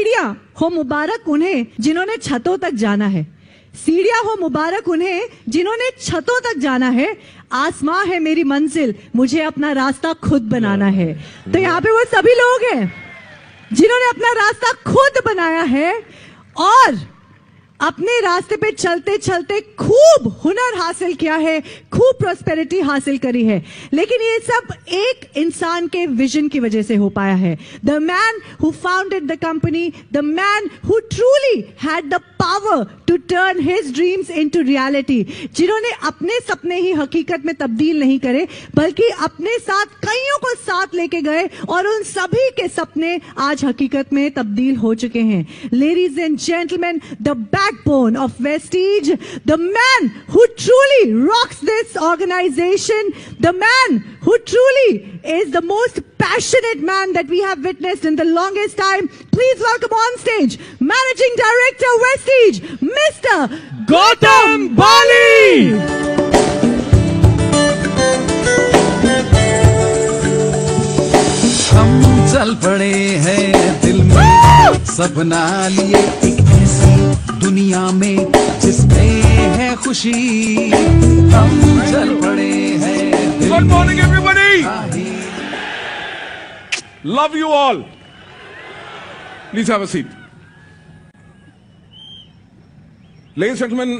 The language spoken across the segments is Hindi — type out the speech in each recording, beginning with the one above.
सीढ़ियां हो मुबारक उन्हें जिन्होंने छतों तक जाना है, सीढ़ियां हो मुबारक उन्हें जिन्होंने छतों तक जाना है। आसमां है मेरी मंजिल, मुझे अपना रास्ता खुद बनाना है। तो यहाँ पे वो सभी लोग हैं जिन्होंने अपना रास्ता खुद बनाया है और अपने रास्ते पे चलते चलते खूब हुनर हासिल किया है, खूब प्रॉस्पेरिटी हासिल करी है। लेकिन ये सब एक इंसान के विजन की वजह से हो पाया है। The man who founded the company, the man who truly had the power to turn his dreams into reality, जिन्होंने अपने सपने ही हकीकत में तब्दील नहीं करे बल्कि अपने साथ कईयों को साथ लेके गए और उन सभी के सपने आज हकीकत में तब्दील हो चुके हैं। Ladies and gentleman, the backbone of Vestige, the man who truly rocks this organization, the man who truly is the most passionate man that we have witnessed in the longest time. Please welcome on stage Managing Director Vestige, Mr. Gautam Bali. हम चल पड़े हैं दिल में सपना लिए, एक ऐसी दुनिया में जिसमें है खुशी। हम चल पड़े हैं। Good morning everybody. Love you all. Please have a seat. Ladies and gentlemen,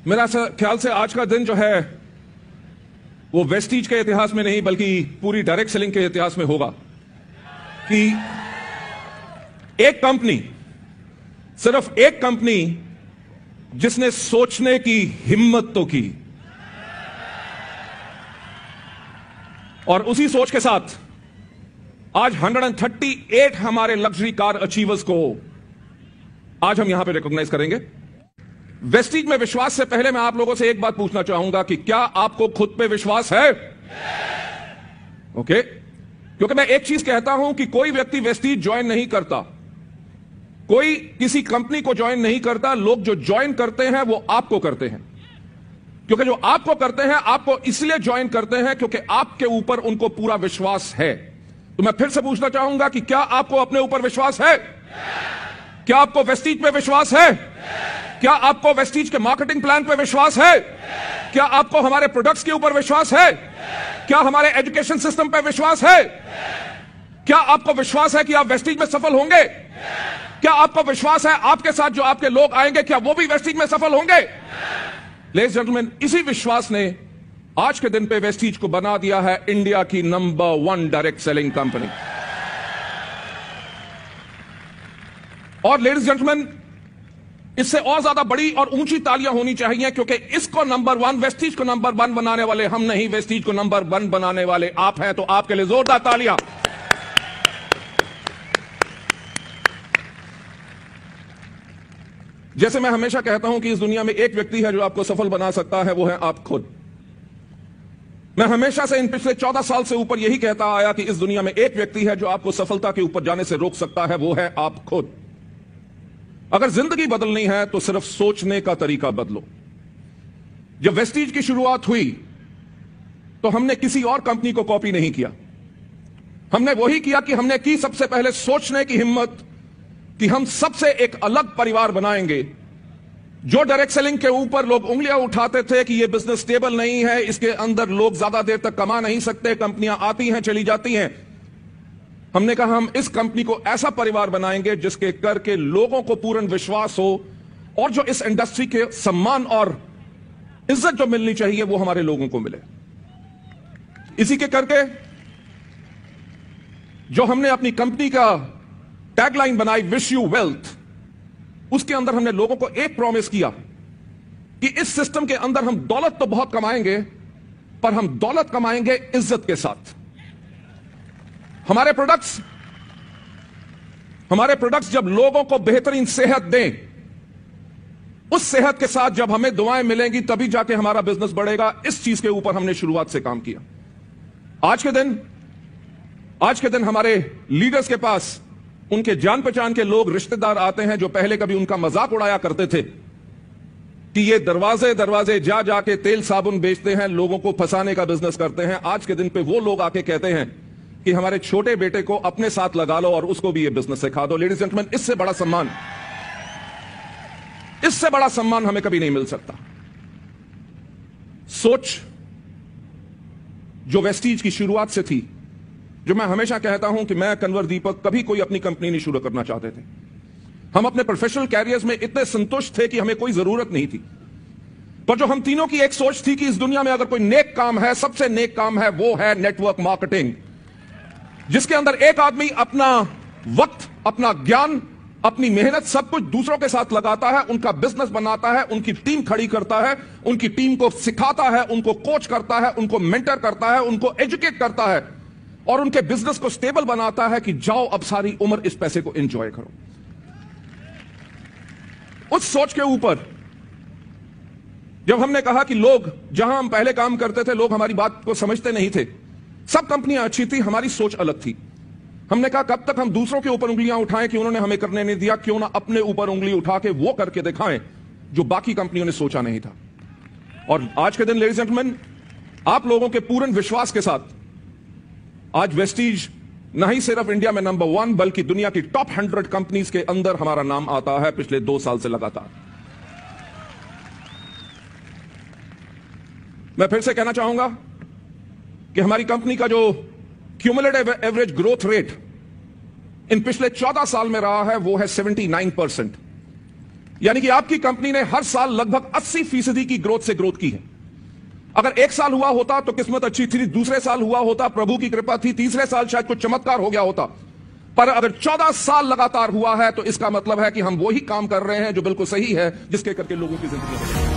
मेरा ख्याल से आज का दिन जो है वो वेस्टीज के इतिहास में नहीं बल्कि पूरी डायरेक्ट सेलिंग के इतिहास में होगा कि एक कंपनी, सिर्फ एक कंपनी जिसने सोचने की हिम्मत तो की और उसी सोच के साथ आज 138 हमारे लग्जरी कार अचीवर्स को आज हम यहां पे रिकॉग्नाइज करेंगे। वेस्टीज में विश्वास से पहले मैं आप लोगों से एक बात पूछना चाहूंगा कि क्या आपको खुद पे विश्वास है? ओके, क्योंकि मैं एक चीज कहता हूं कि कोई व्यक्ति वेस्टीज ज्वाइन नहीं करता, कोई किसी कंपनी को ज्वाइन नहीं करता। लोग जो ज्वाइन करते हैं वो आपको करते हैं, क्योंकि जो आपको करते हैं आपको इसलिए ज्वाइन करते हैं क्योंकि आपके ऊपर उनको पूरा विश्वास है। तो मैं फिर से पूछना चाहूंगा कि क्या आपको अपने ऊपर विश्वास है? क्या आपको वेस्टीज पे विश्वास है? क्या आपको वेस्टीज के मार्केटिंग प्लान पे विश्वास है? क्या आपको हमारे प्रोडक्ट्स के ऊपर विश्वास है? क्या हमारे एजुकेशन सिस्टम पे विश्वास है? क्या आपको विश्वास है कि आप वेस्टीज में सफल होंगे? क्या आपको विश्वास है आपके साथ जो आपके लोग आएंगे क्या वो भी वेस्टीज में सफल होंगे? लेडीज जेंटलमैन, इसी विश्वास ने आज के दिन पे वेस्टीज को बना दिया है इंडिया की नंबर 1 डायरेक्ट सेलिंग कंपनी। और लेडीज जेंटलमैन, इससे और ज्यादा बड़ी और ऊंची तालियां होनी चाहिए क्योंकि इसको नंबर 1, वेस्टीज को नंबर 1 बनाने वाले हम नहीं, वेस्टीज को नंबर 1 बनाने वाले आप हैं। तो आपके लिए जोरदार तालियां। जैसे मैं हमेशा कहता हूं कि इस दुनिया में एक व्यक्ति है जो आपको सफल बना सकता है, वो है आप खुद। मैं हमेशा से इन पिछले 14 साल से ऊपर यही कहता आया कि इस दुनिया में एक व्यक्ति है जो आपको सफलता के ऊपर जाने से रोक सकता है, वो है आप खुद। अगर जिंदगी बदलनी है तो सिर्फ सोचने का तरीका बदलो। जब वेस्टीज की शुरुआत हुई तो हमने किसी और कंपनी को कॉपी नहीं किया, हमने वही किया कि हमने की सबसे पहले सोचने की हिम्मत कि हम सबसे एक अलग परिवार बनाएंगे। जो डायरेक्ट सेलिंग के ऊपर लोग उंगलियां उठाते थे कि यह बिजनेस स्टेबल नहीं है, इसके अंदर लोग ज्यादा देर तक कमा नहीं सकते, कंपनियां आती हैं चली जाती हैं, हमने कहा हम इस कंपनी को ऐसा परिवार बनाएंगे जिसके करके लोगों को पूर्ण विश्वास हो और जो इस इंडस्ट्री के सम्मान और इज्जत जो मिलनी चाहिए वो हमारे लोगों को मिले। इसी के करके जो हमने अपनी कंपनी का टैगलाइन बनाई, विश यू वेल्थ, उसके अंदर हमने लोगों को एक प्रॉमिस किया कि इस सिस्टम के अंदर हम दौलत तो बहुत कमाएंगे पर हम दौलत कमाएंगे इज्जत के साथ। हमारे प्रोडक्ट्स जब लोगों को बेहतरीन सेहत दें, उस सेहत के साथ जब हमें दुआएं मिलेंगी तभी जाके हमारा बिजनेस बढ़ेगा। इस चीज के ऊपर हमने शुरुआत से काम किया। आज के दिन हमारे लीडर्स के पास उनके जान पहचान के लोग, रिश्तेदार आते हैं जो पहले कभी उनका मजाक उड़ाया करते थे कि ये दरवाजे दरवाजे जा जाके तेल साबुन बेचते हैं, लोगों को फंसाने का बिजनेस करते हैं। आज के दिन पे वो लोग आके कहते हैं कि हमारे छोटे बेटे को अपने साथ लगा लो और उसको भी ये बिजनेस सिखा दो। लेडीज एंड जेंटलमैन, इससे बड़ा सम्मान हमें कभी नहीं मिल सकता। सोच जो वेस्टीज की शुरुआत से थी, जो मैं हमेशा कहता हूं कि मैं, कन्वर दीपक, कभी कोई अपनी कंपनी नहीं शुरू करना चाहते थे। हम अपने प्रोफेशनल कैरियर्स में इतने संतुष्ट थे कि हमें कोई जरूरत नहीं थी। पर जो हम तीनों की एक सोच थी कि इस दुनिया में अगर कोई नेक काम है, सबसे नेक काम है, वो है नेटवर्क मार्केटिंग, जिसके अंदर एक आदमी अपना वक्त, अपना ज्ञान, अपनी मेहनत सब कुछ दूसरों के साथ लगाता है, उनका बिजनेस बनाता है, उनकी टीम खड़ी करता है, उनकी टीम को सिखाता है, उनको कोच करता है, उनको मेंटर करता है, उनको एजुकेट करता है और उनके बिजनेस को स्टेबल बनाता है कि जाओ अब सारी उम्र इस पैसे को एंजॉय करो। उस सोच के ऊपर जब हमने कहा कि लोग, जहां हम पहले काम करते थे, लोग हमारी बात को समझते नहीं थे, सब कंपनियां अच्छी थी, हमारी सोच अलग थी। हमने कहा कब तक हम दूसरों के ऊपर उंगलियां उठाएं कि उन्होंने हमें करने नहीं दिया, क्यों ना अपने ऊपर उंगली उठा के वो करके दिखाएं जो बाकी कंपनियों ने सोचा नहीं था। और आज के दिन लेडीज एंड जेंटलमैन, आप लोगों के पूर्ण विश्वास के साथ आज वेस्टीज न ही सिर्फ इंडिया में नंबर 1 बल्कि दुनिया की टॉप 100 कंपनीज के अंदर हमारा नाम आता है पिछले 2 साल से लगातार। मैं फिर से कहना चाहूंगा कि हमारी कंपनी का जो cumulative average growth rate in पिछले 14 साल में रहा है वो है 79%। यानी कि आपकी कंपनी ने हर साल लगभग 80% की ग्रोथ की है। अगर 1 साल हुआ होता तो किस्मत अच्छी थी, दूसरे साल हुआ होता प्रभु की कृपा थी, तीसरे साल शायद कुछ चमत्कार हो गया होता। पर अगर 14 साल लगातार हुआ है तो इसका मतलब है कि हम वही काम कर रहे हैं जो बिल्कुल सही है, जिसके करके लोगों की जिंदगी